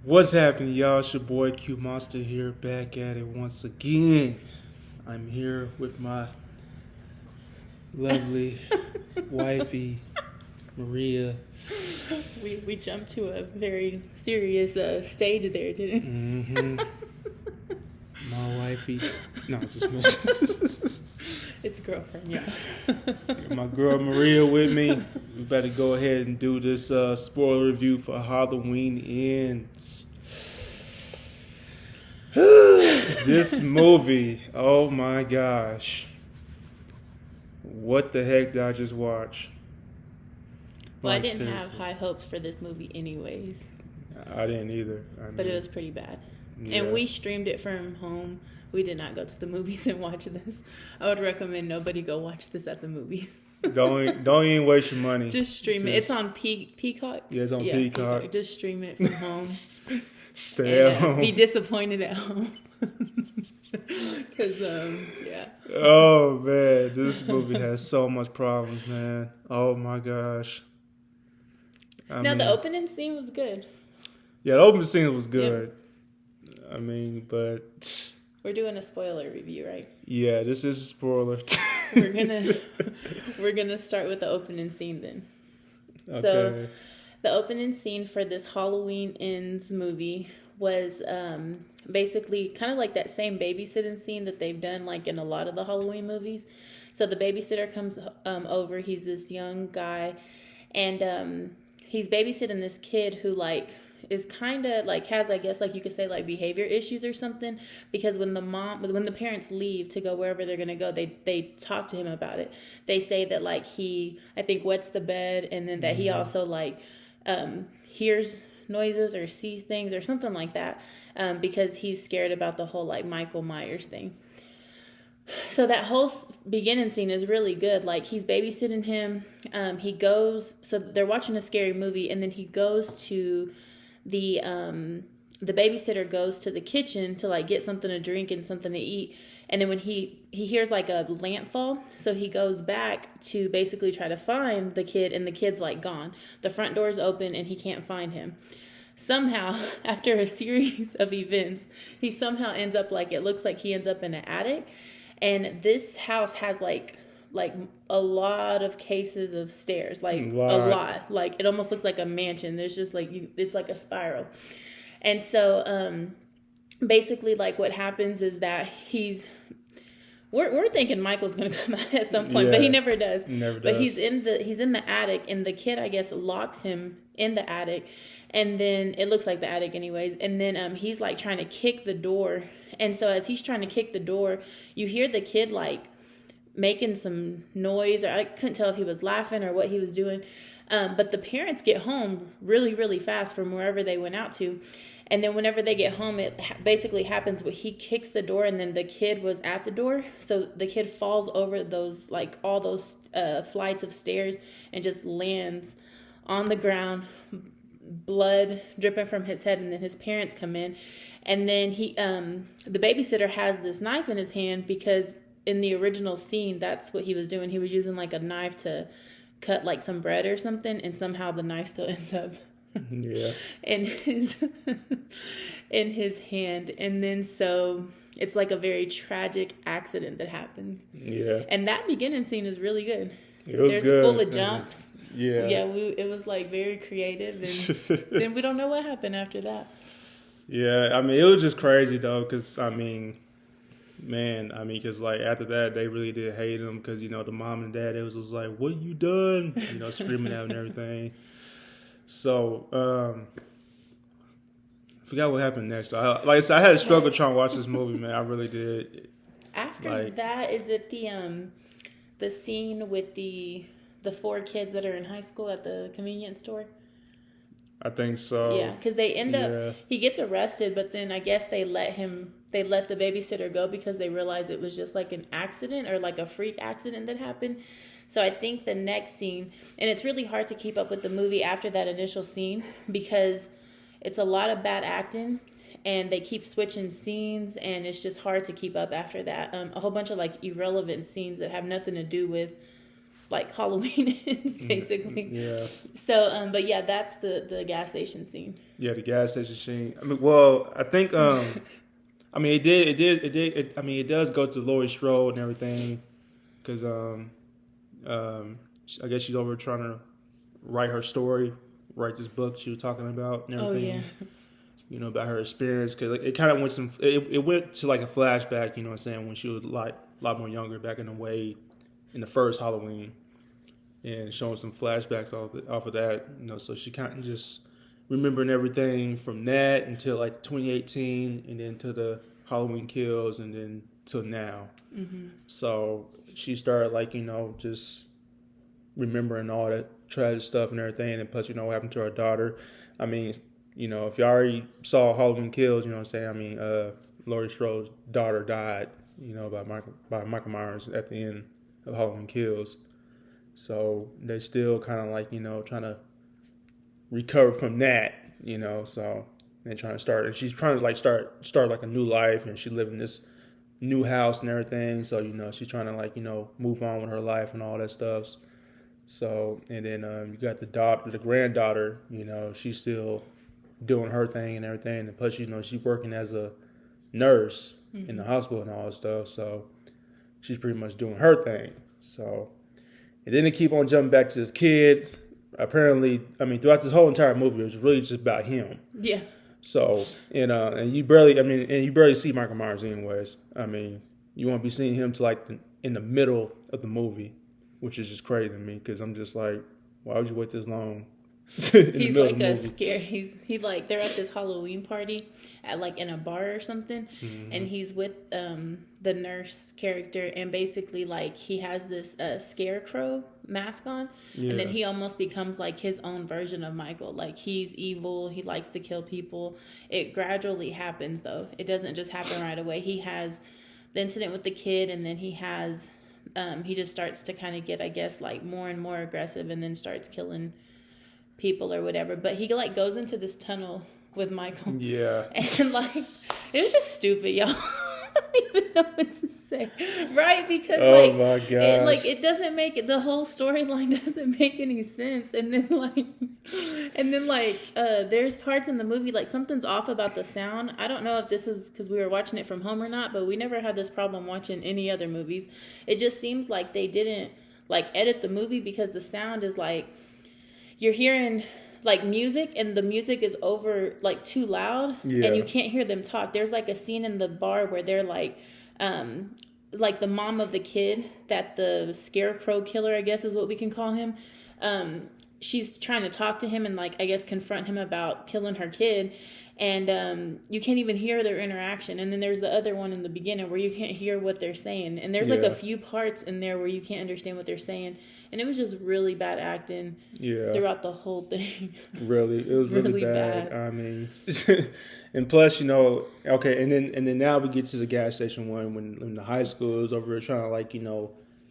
What's happening, y'all? It's your boy Q Monster here, back at it once again. I'm here with my lovely wifey, Maria. We jumped to a very serious stage there, didn't Mm-hmm. My wifey. No, just It's girlfriend, yeah. my girl Maria with me. We better go ahead and do this spoiler review for Halloween Ends. This movie, oh my gosh. What the heck did I just watch? Well, I Like, didn't have seriously. high hopes for this movie anyways, I didn't either. but it was pretty bad. Yeah. And we streamed it from home. We did not go to the movies and watch this. I would recommend nobody go watch this at the movies. don't even waste your money. Just stream it. It's on Peacock. Yeah, it's on Peacock. Just stream it from home. Stay at And, home. be disappointed at home. Because, yeah. Oh man, this movie has so much problems, man. Oh my gosh. The opening scene was good. Yeah, the opening scene was good. I mean, but We're doing a spoiler review, right? yeah, this is a spoiler. We're gonna start with the opening scene then. Okay. So the opening scene for this Halloween Ends movie was basically kind of like that same babysitting scene that they've done like in a lot of the Halloween movies. So the babysitter comes over. He's this young guy, and he's babysitting this kid who like is kind of like has, I guess, like you could say like behavior issues or something, because when the parents leave to go wherever they're gonna go, they talk to him about it. They say that like he, I think, wets the bed, and then that he also like hears noises or sees things or something like that, because he's scared about the whole like Michael Myers thing. So that whole beginning scene is really good. Like he's babysitting him. He goes, so they're watching a scary movie, and then he goes to the babysitter goes to the kitchen to like get something to drink and something to eat. And then when he hears like a lamp fall, so he goes back to basically try to find the kid, and the kid's like gone. The front door's open and he can't find him. Somehow, after a series of events, he somehow ends up like, it looks like he ends up in an attic. And this house has like a lot of cases of stairs, like a lot. Like it almost looks like a mansion. There's just like it's like a spiral. And so basically like what happens is that we're thinking Michael's gonna come out at some point, but he never does. But he's in the attic, and the kid, I guess, locks him in the attic, and then it looks like the attic anyways. And then he's like trying to kick the door, and so as he's trying to kick the door, you hear the kid like making some noise, or I couldn't tell if he was laughing or what he was doing. But the parents get home really, really fast from wherever they went out to. And then whenever they get home, it basically happens where he kicks the door, and then the kid was at the door. So the kid falls over those, like all those flights of stairs, and just lands on the ground, blood dripping from his head. And then his parents come in, and then the babysitter has this knife in his hand, because in the original scene, that's what he was doing. He was using like a knife to cut like some bread or something, and somehow the knife still ends up in his hand. And then so it's like a very tragic accident that happens. Yeah. And that beginning scene is really good. It was There's good. Full of jumps. Yeah. Yeah, it was like very creative, and then we don't know what happened after that. Yeah, I mean, it was just crazy though, because because like after that, they really did hate him, because the mom and dad, it was just like, "What you done?" Screaming at him and everything. So, I forgot what happened next. Like I said, I had a struggle trying to watch this movie, man. I really did. After that, is it the scene with the 4 kids that are in high school at the convenience store? I think so. Yeah, because they end up, he gets arrested, but then I guess they let the babysitter go, because they realized it was just like an accident, or like a freak accident that happened. So I think the next scene, and it's really hard to keep up with the movie after that initial scene, because it's a lot of bad acting, and they keep switching scenes, and it's just hard to keep up after that. A whole bunch of like irrelevant scenes that have nothing to do with like Halloween Ends, basically. Yeah. So, but yeah, that's the gas station scene. Yeah, the gas station scene. I mean, well, I think I mean, it does go to Laurie Strode and everything, because I guess she's over trying to write her story, write this book she was talking about and everything. Oh, yeah. You know, about her experience, because it kind of went it went to like a flashback. You know what I'm saying, when she was a lot more younger back in the way in the first Halloween, and showing some flashbacks off of that. You know, so she kind of just remembering everything from that until like 2018, and then to the Halloween Kills, and then till now. Mm-hmm. So she started like, just remembering all that tragic stuff and everything, and plus, what happened to her daughter. I mean, if you already saw Halloween Kills, you know what I'm saying? I mean, Laurie Strode's daughter died, by Michael Myers at the end of Halloween Kills. So they still kind of like, trying to recover from that, so they're trying to start, and she's trying to like start like a new life, and she live in this new house and everything. So, she's trying to like, move on with her life and all that stuff. So, and then you got the granddaughter, she's still doing her thing and everything. And plus, she's working as a nurse in the hospital and all that stuff. So she's pretty much doing her thing. So, and then they keep on jumping back to this kid. Apparently, I mean, throughout this whole entire movie, it was really just about him. Yeah. So, and you barely see Michael Myers anyways. I mean, you won't be seeing him to like in the middle of the movie, which is just crazy to me, because I'm just like, why would you wait this long? He's like a scare. He like, they're at this Halloween party at like in a bar or something, and he's with the nurse character, and basically like he has this scarecrow mask on, and then he almost becomes like his own version of Michael. Like, he's evil, he likes to kill people. It gradually happens though. It doesn't just happen right away. He has the incident with the kid, and then he just starts to kind of get, I guess, like more and more aggressive, and then starts killing people or whatever. But he like goes into this tunnel with Michael. Yeah. And like, it was just stupid, y'all. I don't even know what to say. Right? Because my gosh. it doesn't make it, the whole storyline doesn't make any sense. And then there's parts in the movie, like something's off about the sound. I don't know if this is because we were watching it from home or not, but we never had this problem watching any other movies. It just seems like they didn't like edit the movie, because the sound is like, you're hearing like music, and the music is over like too loud, and you can't hear them talk. There's like a scene in the bar where they're like the mom of the kid that the scarecrow killer, I guess is what we can call him, she's trying to talk to him and like, I guess, confront him about killing her kid, and you can't even hear their interaction. And then there's the other one in the beginning where you can't hear what they're saying, and there's like a few parts in there where you can't understand what they're saying, and it was just really bad acting throughout the whole thing. Really, it was really bad. I mean, and plus, okay, and then now we get to the gas station one when the high school is over there trying to like,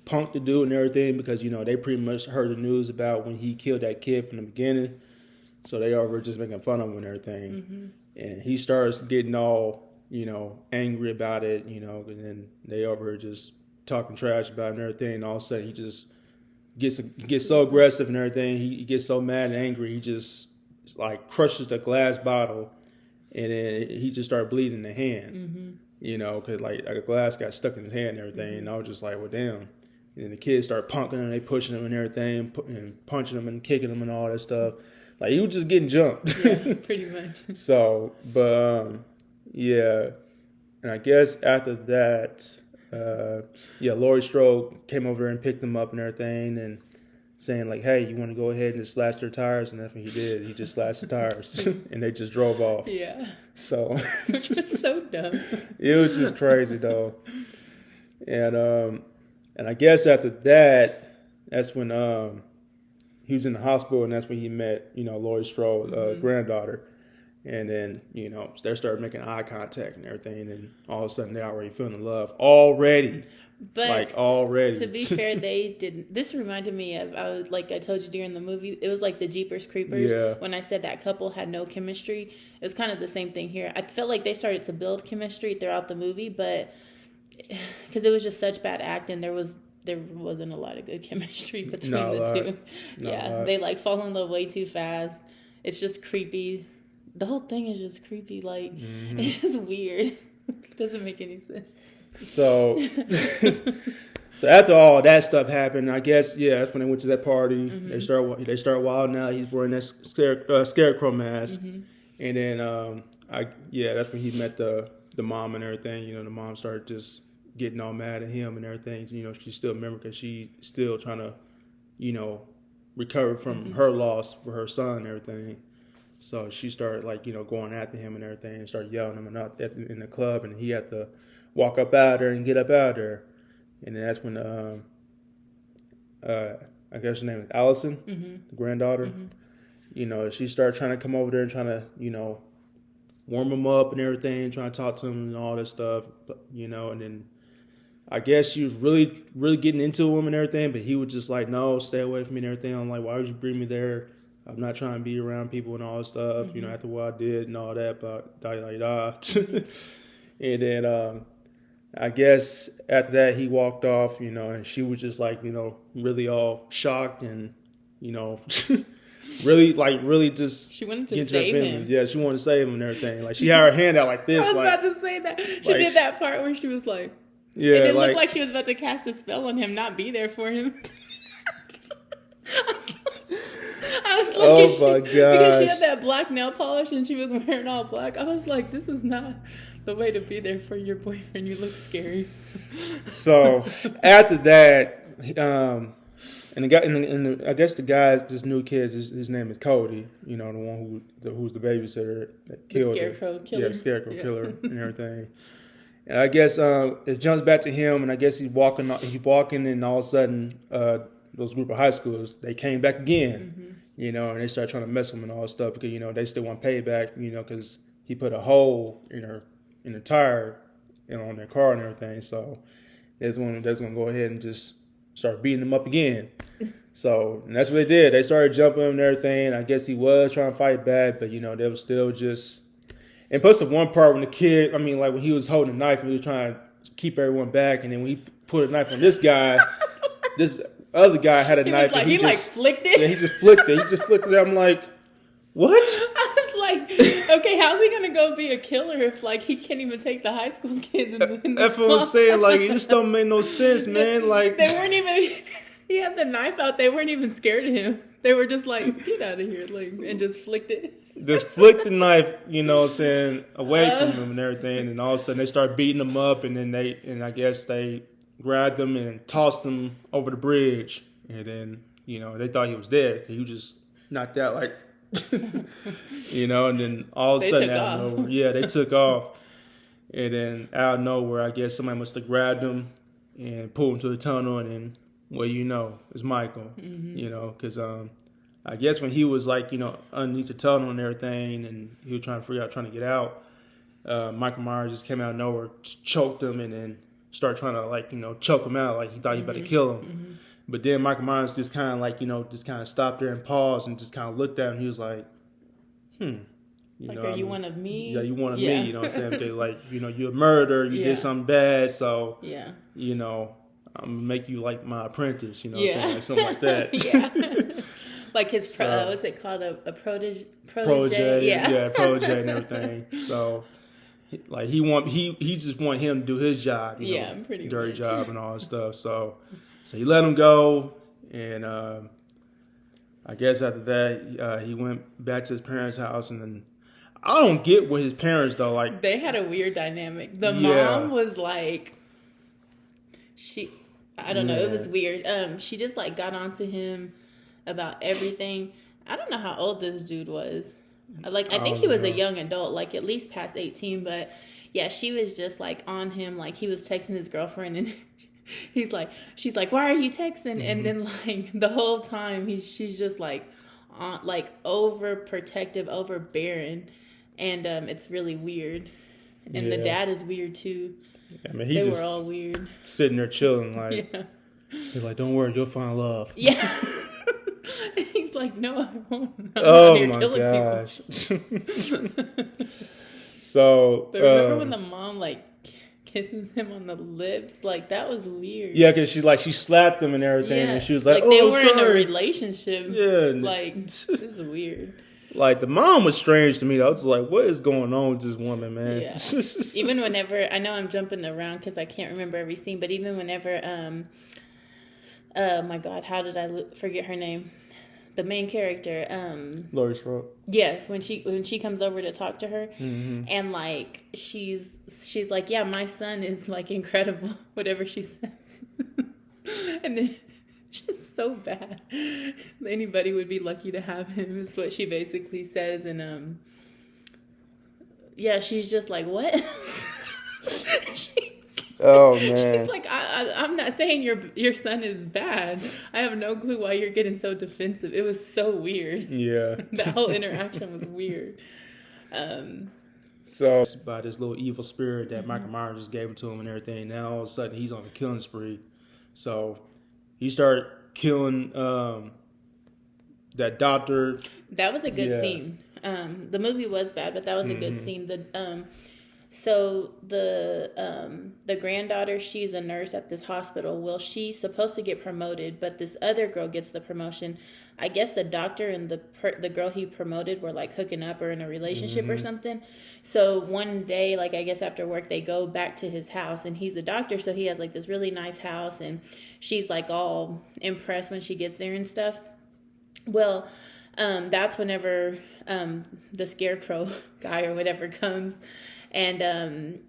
punk the dude and everything, because they pretty much heard the news about when he killed that kid from the beginning. So they over just making fun of him and everything. And he starts getting all, angry about it, and then they over just talking trash about it and everything. And all of a sudden he just gets so aggressive and everything. He gets so mad and angry. He just like crushes the glass bottle, and then he just started bleeding in the hand, because like a glass got stuck in his hand and everything. And I was just like, well, damn. And then the kids started punking him, they pushing him and everything, and punching him and kicking him and all that stuff. Like, he was just getting jumped. Yeah, pretty much. So, but, yeah. And I guess after that, Laurie Strode came over and picked him up and everything, and saying, like, hey, you want to go ahead and just slash their tires? And that's what he did. He just slashed the tires, and they just drove off. Yeah. So. It's just so dumb. It was just crazy, though. And I guess after that, that's when, he was in the hospital, and that's when he met, Laurie Strode's granddaughter. And then, they started making eye contact and everything, and all of a sudden they're already feeling love. Already. But already. To be fair, they didn't. This reminded me of, like I told you during the movie, it was like the Jeepers Creepers. Yeah. When I said that couple had no chemistry, it was kind of the same thing here. I felt like they started to build chemistry throughout the movie, but because it was just such bad acting, there was there wasn't a lot of good chemistry between Not a the lot. two. Not a Yeah, lot. they like fall in love way too fast. It's just creepy. The whole thing is just creepy. Like it's just weird. It doesn't make any sense. So, so after all that stuff happened, I guess that's when they went to that party. They start wilding out. He's wearing that scarecrow mask, and then that's when he met the mom and everything. You know, the mom started just getting all mad at him and everything. You know, she's still a member because she's still trying to, you know, recover from her loss for her son and everything. So she started like, you know, going after him and everything, and started yelling him out in the club, and he had to walk up out there and get up out there. And then that's when I guess her name is Allison, the granddaughter. You know, she started trying to come over there and trying to, you know, warm him up and everything, trying to talk to him and all this stuff, you know. And then I guess she was really, really getting into him and everything, but he was just like, no, stay away from me and everything. I'm like, why would you bring me there? I'm not trying to be around people and all this stuff, you know, after what I did and all that, but da. And then I guess after that he walked off, you know, and she was just like, you know, really all shocked and, you know, really just She wanted to save him. Yeah, she wanted to save him and everything. Like she had her hand out like this. I was like, about to say that. She did that part where she was like, yeah, it looked like she was about to cast a spell on him, not be there for him. I was like, oh my gosh. Because she had that black nail polish and she was wearing all black. I was like, this is not the way to be there for your boyfriend. You look scary. So after that, and the guy, and I guess the guy, this new kid, his name is Cody. You know, the one who's the babysitter that killed the scarecrow killer. Yeah, the scarecrow killer and everything. And I guess it jumps back to him, and I guess he's walking, and all of a sudden, those group of high schoolers, they came back again, you know, and they started trying to mess with him and all this stuff because, you know, they still want payback, you know, because he put a hole in the tire, you know, on their car and everything. So that's when they're going to go ahead and just start beating him up again. So and that's what they did. They started jumping him and everything. I guess he was trying to fight back, but, you know, they were still just... And plus the one part when the kid, when he was holding a knife and he was trying to keep everyone back, and then when he put a knife on this guy, this other guy had a knife. Like, and he just flicked it? Yeah, he just flicked it. I'm like, what? I was like, okay, how's he going to go be a killer if, like, he can't even take the high school kids in the That's what I'm saying. Like, it just don't make no sense, man. Like, they weren't even... He had the knife out. They weren't even scared of him. They were just like, get out of here, like, and just flicked it. Just flicked the knife, you know what I'm saying, away from him and everything. And all of a sudden they start beating him up, and then I guess they grabbed him and tossed him over the bridge. And then, you know, they thought he was dead. He was just knocked out, like, you know, and then all of a sudden out of nowhere, they took off. And then out of nowhere, I guess somebody must have grabbed him and pulled him to the tunnel, and then, well, you know, it's Michael, you know, because I guess when he was, like, you know, underneath the tunnel and everything, and he was trying to get out, Michael Myers just came out of nowhere, choked him, and then started trying to, like, you know, choke him out, like he thought he better kill him. But then Michael Myers just kind of, like, you know, just kind of stopped there and paused and just kind of looked at him. He was like, You like, know, are you one of me? Yeah, you one of me, you know what I'm saying? Because, like, you know, you're a murderer, you did something bad, so, you know, I'm going to make you, like, my apprentice, you know what I'm saying? Like, something like that. Like his, what's it called? A protege? Protege and everything. So, like, he just want him to do his job, you know, pretty dirty much. job and all that stuff. So he let him go, and I guess after that, he went back to his parents' house, and then I don't get with his parents though. Like, they had a weird dynamic. The mom was like, I don't know, it was weird. She just, like, got onto him about everything. I don't know how old this dude was. Like, I think he was a young adult, like at least past 18. But yeah, she was just, like, on him. Like, he was texting his girlfriend, and she's like, why are you texting? And then, like, the whole time she's just like overprotective, overbearing, and it's really weird. And the dad is weird too. I mean, they were all weird, sitting there chilling, like, he's like, don't worry, you'll find love. Yeah. He's like, no, I won't. I'm oh out here my killing gosh. So but remember when the mom, like, kisses him on the lips. Like, that was weird. Yeah, because she slapped him and everything, and she was like, they "Oh, were in a sorry." relationship. Yeah, like, this is weird. Like, the mom was strange to me. I was like, "What is going on with this woman, man?" Yeah. Even whenever, I know I'm jumping around because I can't remember every scene, but even whenever, oh my God, how did I forget her name? The main character, Laurie Strode. Yes, when she comes over to talk to her, and like she's like, yeah, my son is like incredible, whatever she said, and then she's so bad. Anybody would be lucky to have him, is what she basically says, and yeah, she's just like, what? Oh man! She's like, I'm not saying your son is bad. I have no clue why you're getting so defensive. It was so weird. Yeah, that whole interaction was weird. So by this little evil spirit that Michael Myers just gave to him and everything. Now all of a sudden he's on a killing spree. So he started killing that doctor. That was a good scene. The movie was bad, but that was a good scene. So the granddaughter, she's a nurse at this hospital. Well, she's supposed to get promoted, but this other girl gets the promotion. I guess the doctor and the girl he promoted were like hooking up or in a relationship or something. So one day, like I guess after work, they go back to his house, and he's a doctor, so he has like this really nice house, and she's like all impressed when she gets there and stuff. Well, that's whenever the scarecrow guy or whatever comes. And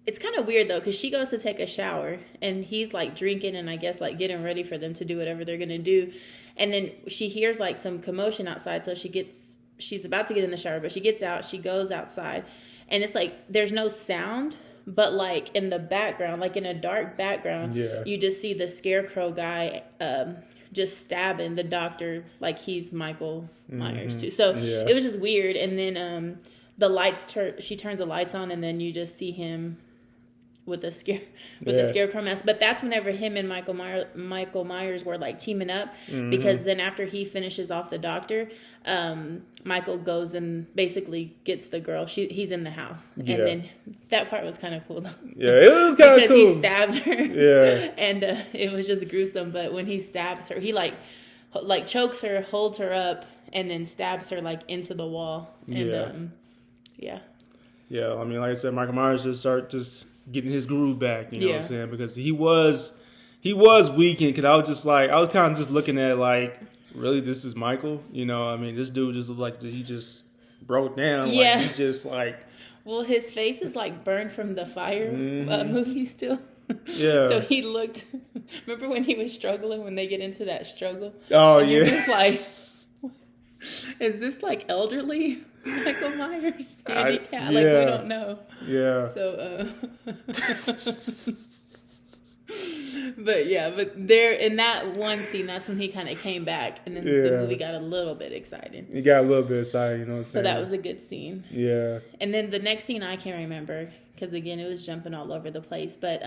it's kind of weird, though, because she goes to take a shower, and he's, like, drinking and I guess, like, getting ready for them to do whatever they're going to do. And then she hears, like, some commotion outside, so she's about to get in the shower, but she gets out, she goes outside, and it's, like, there's no sound, but, like, in the background, like, in a dark background, you just see the scarecrow guy just stabbing the doctor like he's Michael Myers, too. So it was just weird, and then the lights she turns the lights on, and then you just see him with the scarecrow mask. But that's whenever him and Michael Myers were like teaming up, because then after he finishes off the doctor, Michael goes and basically gets the girl. He's in the house, and then that part was kind of cool though. Yeah, it was kind of cool because he stabbed her. Yeah, and it was just gruesome. But when he stabs her, he like chokes her, holds her up, and then stabs her like into the wall. And Yeah, I mean, like I said, Michael Myers just started just getting his groove back, you know what I'm saying? Because he was weakened, because I was kind of just looking at it like, really, this is Michael? You know, I mean, this dude just looked like he just broke down. Yeah. Like, he just like... Well, his face is like burned from the fire movie still. Yeah. So he looked... Remember when he was struggling, when they get into that struggle? Oh, and yeah. He was like... Is this like elderly Michael Myers? Handicap? Like, we don't know. Yeah. So, but there in that one scene, that's when he kind of came back, and then the movie got a little bit exciting. He got a little bit excited, you know what I'm saying? So that was a good scene. Yeah. And then the next scene I can't remember, because again, it was jumping all over the place, but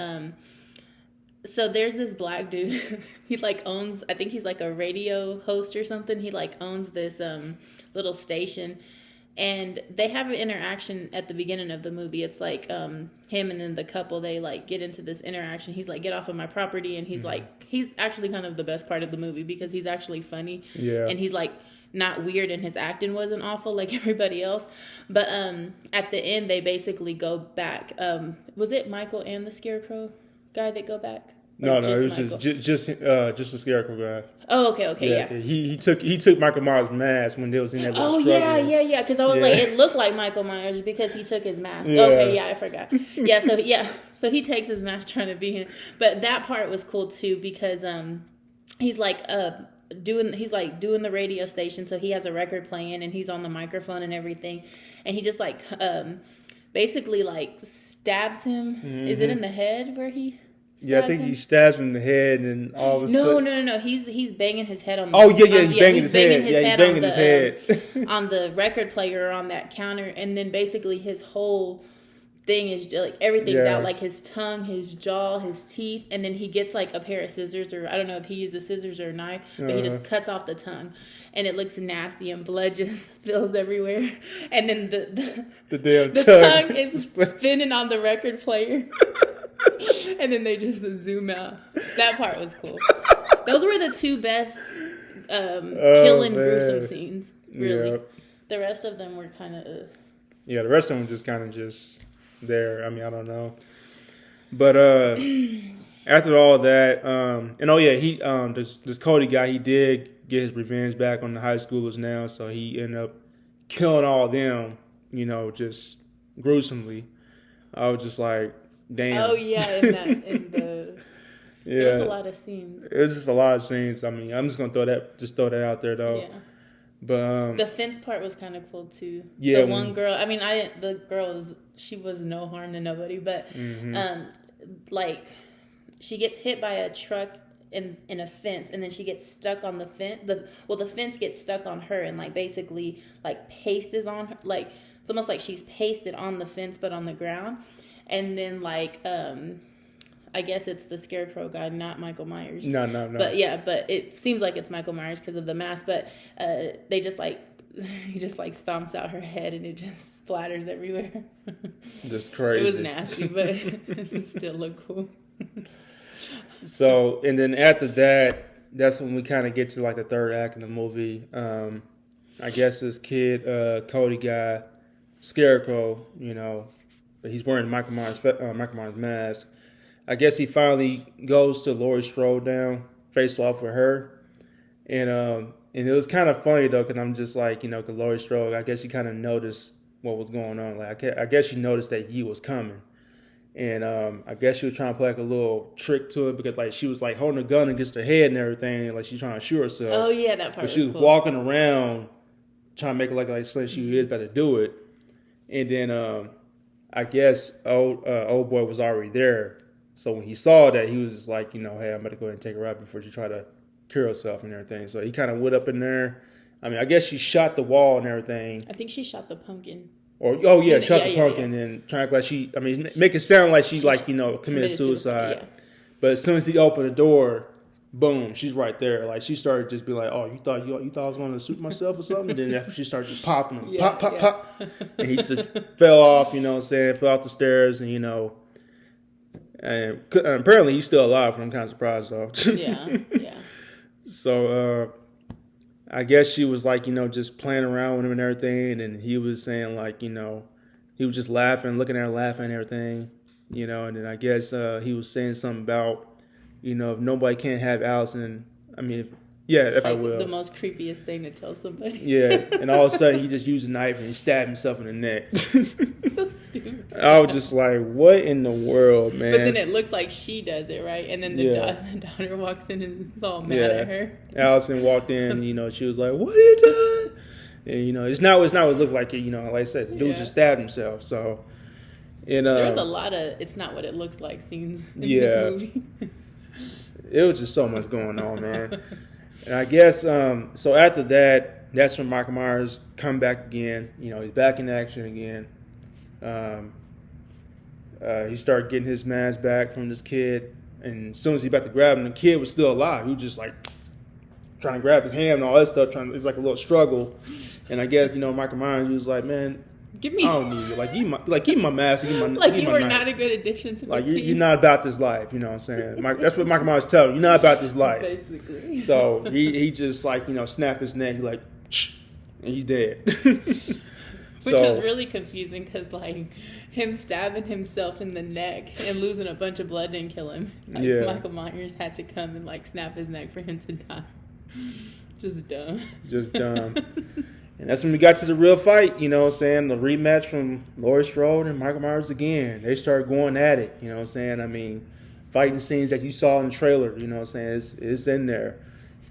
so there's this black dude. He like owns, I think he's like a radio host or something. He like owns this little station, and they have an interaction at the beginning of the movie. It's like him and then the couple, they like get into this interaction. He's like, get off of my property, and he's like, he's actually kind of the best part of the movie because he's actually funny. Yeah. And he's like not weird, and his acting wasn't awful like everybody else. But at the end, they basically go back. Was it Michael and the Scarecrow guy that go back? No, it was just a scarecrow guy. Oh, okay, yeah. He took Michael Myers' mask when they was in that little struggle. Yeah. Because I was like, it looked like Michael Myers because he took his mask. Yeah. Okay, I forgot. So he takes his mask trying to be him. But that part was cool too because he's like doing the radio station, so he has a record playing and he's on the microphone and everything, and he just like basically like stabs him. Is it in the head where he? Yeah, I think he stabs him in the head, and all of a sudden... No. He's banging his head on the... Oh, yeah, he's banging his head. He's banging his head. On the record player or on that counter, and then basically his whole thing is, like, everything's out, like his tongue, his jaw, his teeth, and then he gets, like, a pair of scissors, or I don't know if he uses scissors or a knife, but he just cuts off the tongue, and it looks nasty, and blood just spills everywhere, and then the damn tongue is spinning on the record player. And then they just zoom out. That part was cool. Those were the two best killing gruesome scenes, really. Yep. The rest of them were kind of... Yeah, the rest of them just kind of just there. I mean, I don't know. But after all that, he this Cody guy, he did get his revenge back on the high schoolers now, so he ended up killing all of them, just gruesomely. I was just like, damn. Oh, yeah, yeah. There was a lot of scenes. It was just a lot of scenes. I mean, I'm just gonna throw that out there though. Yeah. But the fence part was kind of cool too. Yeah. The one girl. I mean, the girl she was no harm to nobody, but like she gets hit by a truck in a fence, and then she gets stuck on the fence. The fence gets stuck on her, and like basically like paste is on her. Like it's almost like she's pasted on the fence, but on the ground, and then like I guess it's the Scarecrow guy, not Michael Myers. No. But it seems like it's Michael Myers because of the mask. But he just stomps out her head and it just splatters everywhere. Just crazy. It was nasty, but it still looked cool. So, and then after that, that's when we kind of get to like the third act of the movie. I guess this kid, Cody guy, Scarecrow, but he's wearing Michael Myers mask. I guess he finally goes to Laurie Strode down, face off with her. And it was kind of funny, though, because I'm just like, because Laurie Strode, I guess she kind of noticed what was going on. Like, I guess she noticed that he was coming. And I guess she was trying to play like a little trick to it because, like, she was, like, holding a gun against her head and everything. And, like, she's trying to shoot herself. Oh, yeah, that part But she was cool. walking around trying to make it like she was about to do it. And then I guess old boy was already there. So when he saw that, he was just like, hey, I'm about to go ahead and take her out before she try to kill herself and everything. So he kind of went up in there. I mean, I guess she shot the wall and everything. I think she shot the pumpkin. Shot the pumpkin and trying to like make it sound like she committed suicide. Yeah. But as soon as he opened the door, boom, she's right there. Like she started just be like, oh, you thought I was going to shoot myself or something? And then after she started just popping him, pop, and he just fell off. Fell off the stairs, and and apparently he's still alive. I'm kind of surprised though. Yeah. So I guess she was like, just playing around with him and everything, and he was saying like, he was just laughing, looking at her laughing and everything, and then I guess he was saying something about, if nobody can't have Allison, if I will. The most creepiest thing to tell somebody. Yeah, and all of a sudden he just used a knife and he stabbed himself in the neck. So stupid. I was just like, what in the world, man? But then it looks like she does it, right? And then the daughter walks in and is all mad at her. Allison walked in, she was like, what are you doing? And, it's not what it looked like, like I said, the dude just stabbed himself, so. And, there's a lot of it's not what it looks like scenes in this movie. It was just so much going on, man. And I guess, so after that, that's when Michael Myers come back again. He's back in action again. He started getting his mask back from this kid. And as soon as he about to grab him, the kid was still alive. He was just like trying to grab his hand and all that stuff. It was like a little struggle. And I guess, Michael Myers, he was like, man, give me. I don't need it. Keep my mask. Give my, like give you my were knife. not a good addition to the team. You're not about this life. You know what I'm saying? That's what Michael Myers telling you. You're not about this life. Basically. So he just snapped his neck. Like, and he's dead. Which was really confusing because him stabbing himself in the neck and losing a bunch of blood didn't kill him. Michael Myers had to come and snap his neck for him to die. Just dumb. And that's when we got to the real fight, the rematch from Laurie Strode and Michael Myers again. They started going at it, fighting scenes that you saw in the trailer, it's in there.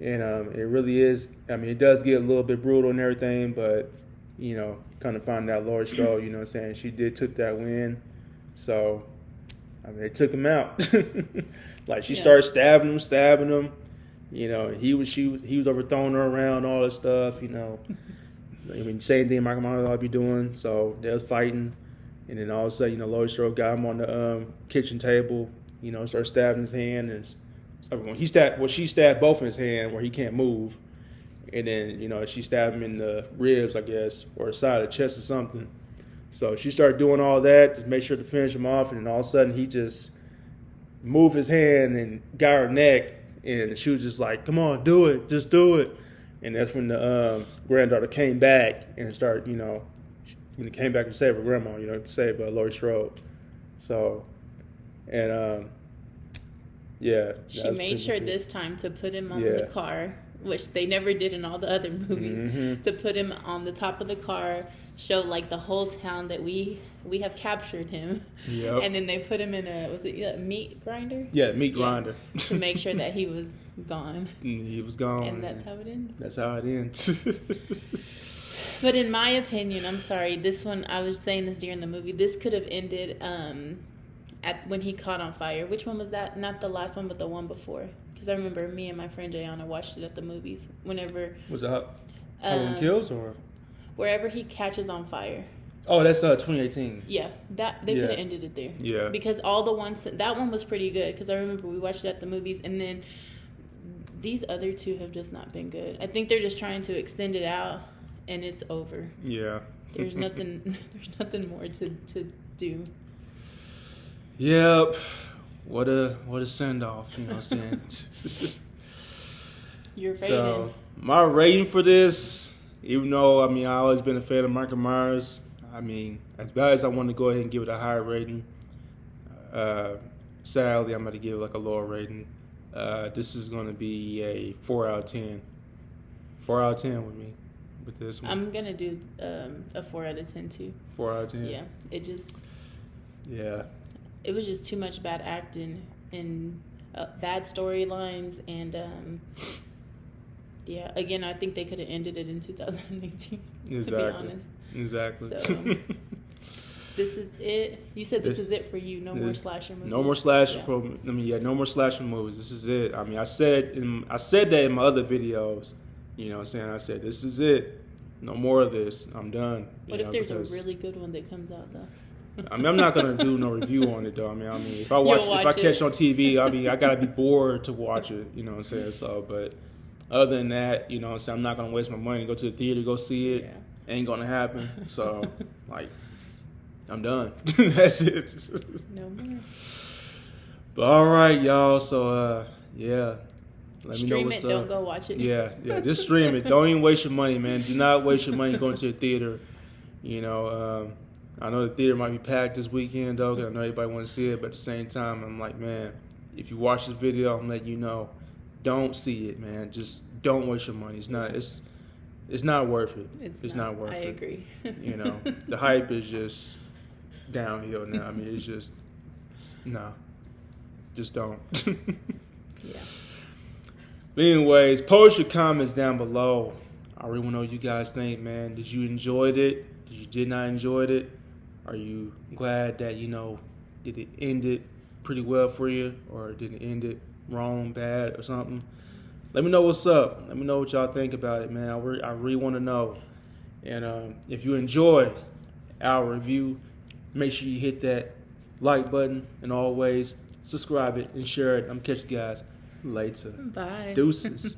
And it really is, it does get a little bit brutal and everything, but, kind of find out Laurie Strode, she did took that win. So, they took him out. She started stabbing him. He was overthrowing her around, all this stuff, same thing Michael Myers ought to be doing. So they was fighting, and then all of a sudden, Laurie Strode got him on the kitchen table. Started stabbing his hand, and she stabbed both in his hand where he can't move, and then she stabbed him in the ribs, I guess, or the side of the chest or something. So she started doing all that to make sure to finish him off, and then all of a sudden he just moved his hand and got her neck, and she was just like, "Come on, do it, just do it." And that's when the granddaughter came back and started, when it came back to save her grandma, save Laurie Strode. So, and yeah, she made sure this time to put him on the car, which they never did in all the other movies. Mm-hmm. To put him on the top of the car, show like the whole town that we have captured him. Yep. And then they put him in a meat grinder? Yeah, meat grinder. To make sure that he was gone. He was gone. And that's how it ends. That's how it ends. But in my opinion, I'm sorry, this one, I was saying this during the movie, this could have ended at when he caught on fire. Which one was that? Not the last one, but the one before. Because I remember me and my friend Jayana watched it at the movies. Whenever was it Halloween Kills or wherever he catches on fire? Oh, that's 2018. Yeah, that they could have ended it there. Yeah, because all the ones that one was pretty good. Because I remember we watched it at the movies, and then these other two have just not been good. I think they're just trying to extend it out, and it's over. Yeah, there's nothing. There's nothing more to do. Yep. What a send off, you know what I'm saying? Your rating. So my rating for this, even though I always been a fan of Michael Myers, as bad as I want to go ahead and give it a higher rating, sadly I'm going to give it like a lower rating. This is going to be a 4 out of 10. 4 out of 10 with me with this one. I'm gonna do a 4 out of 10 too. 4 out of 10. Yeah, it just. Yeah. It was just too much bad acting and bad storylines, and yeah. Again, I think they could have ended it in 2018. Exactly. To be honest. Exactly. So, this is it. You said this is it for you. No more slasher movies. No more slasher no more slasher movies. This is it. I said that in my other videos. You know what I'm saying? I said this is it. No more of this. I'm done. What if there's a really good one that comes out though? I'm not gonna do no review on it though. If I catch it on TV, I gotta be bored to watch it. You know what I'm saying? So, but other than that, you know what I'm saying, I'm not gonna waste my money, go to the theater, go see it. Yeah. Ain't gonna happen. So, I'm done. That's it. No more. But all right, y'all. So, yeah. Let me know what's up. Don't go watch it. Yeah. Just stream it. Don't even waste your money, man. Do not waste your money going to the theater. I know the theater might be packed this weekend, though, because I know everybody wants to see it. But at the same time, I'm like, man, if you watch this video, I'm letting you know, don't see it, man. Just don't waste your money. It's not worth it. It's not worth it. I agree. The hype is just downhill now. It's just, nah. Just don't. Yeah. But anyways, post your comments down below. I really want to know what you guys think, man. Did you enjoy it? Did you did not enjoy it? Are you glad that, did it end it pretty well for you? Or did it end it wrong, bad, or something? Let me know what's up. Let me know what y'all think about it, man. I really want to know. And if you enjoy our review, make sure you hit that like button. And always subscribe it and share it. I'm catching you guys later. Bye. Deuces.